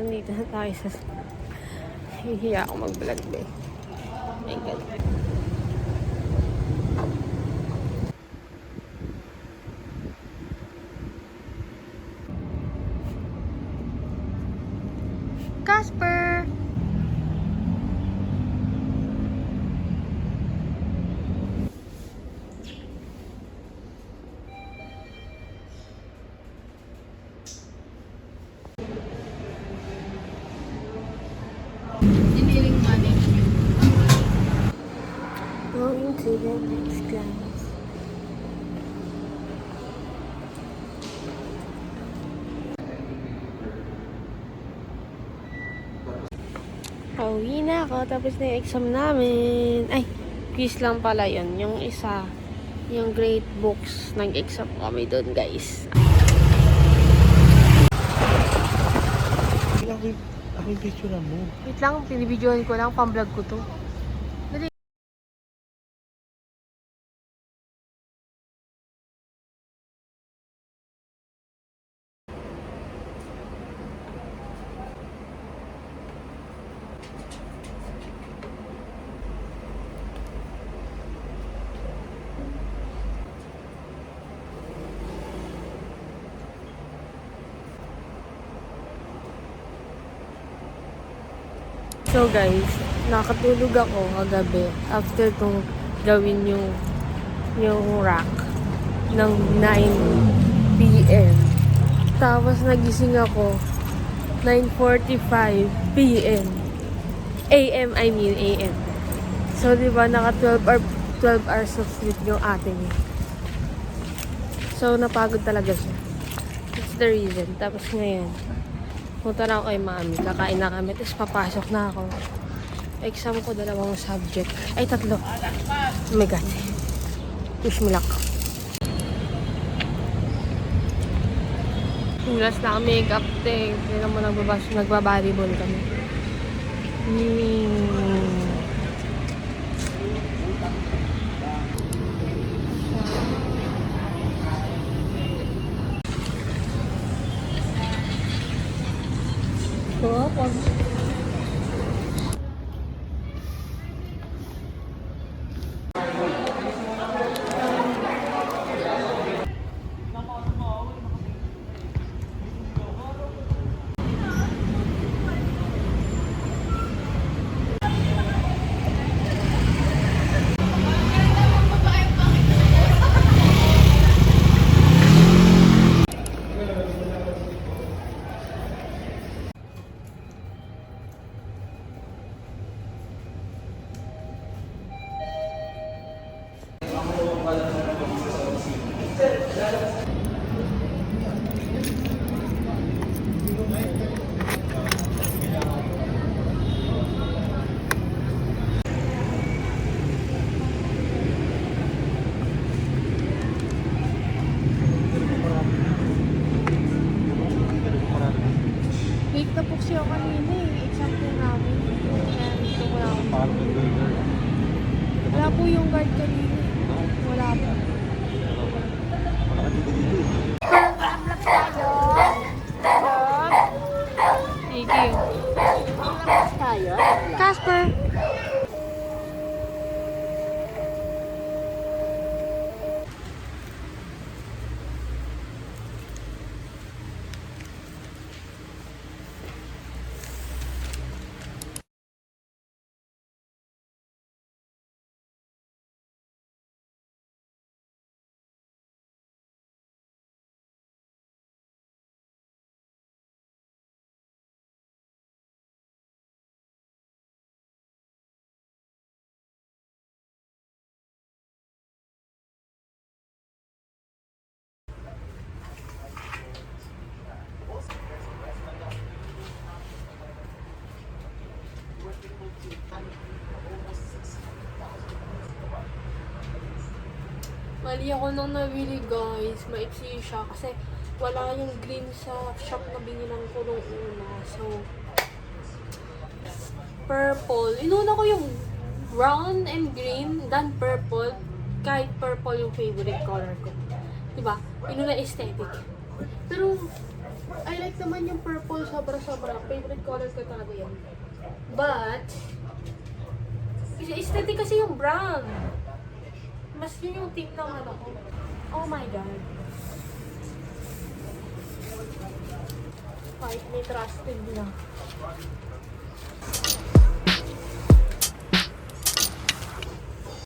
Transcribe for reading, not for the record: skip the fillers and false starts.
nandito na tayo sa... Hihiya ako mag-vlog ba eh. My God. Casper! Engineering management. Going to the next class. Pauwi na ako. Tapos na yung exam namin. Ay, quiz lang pala yun. Yung isa, yung grade books. Nag-exam kami doon, guys. Ako yung picture mo. Wait lang, pinibidyohan ko lang. Pang-vlog ko to. Dali. So guys, nakatulog ako kagabi after kong gawin yung rack ng 9 p.m. Tapos nagising ako 9:45 p.m. a.m. I mean a.m. So diba naka 12 hours of sleep yung ating. So napagod talaga siya. That's the reason. Tapos ngayon, punta na ako kay mami. Kakain na kami. Tapos papasok na ako. Exam ko 2 subject. Ay, 3. Oh my God. Wish me luck. Hulas na kami, makeup te. Hindi naman nagbabalibol kami. Late na po siya kanina eh. Exam po namin. Kaya dito ko lang. Wala po yung guard kanina. Wala po. Thank you. Casper! Mali ako nang nabili guys. Maiksi siya kasi wala yung green sa shop na binilang ko nung una. So, purple. Inuna ko yung brown and green, then purple. Kahit purple yung favorite color ko. Diba? Inuna aesthetic. Pero, I like naman yung purple, sobra-sobra. Favorite color ko talaga yun. But, aesthetic kasi yung brown. Mas yun yung tip ng ano ko. Oh my God. Kahit may trusted na.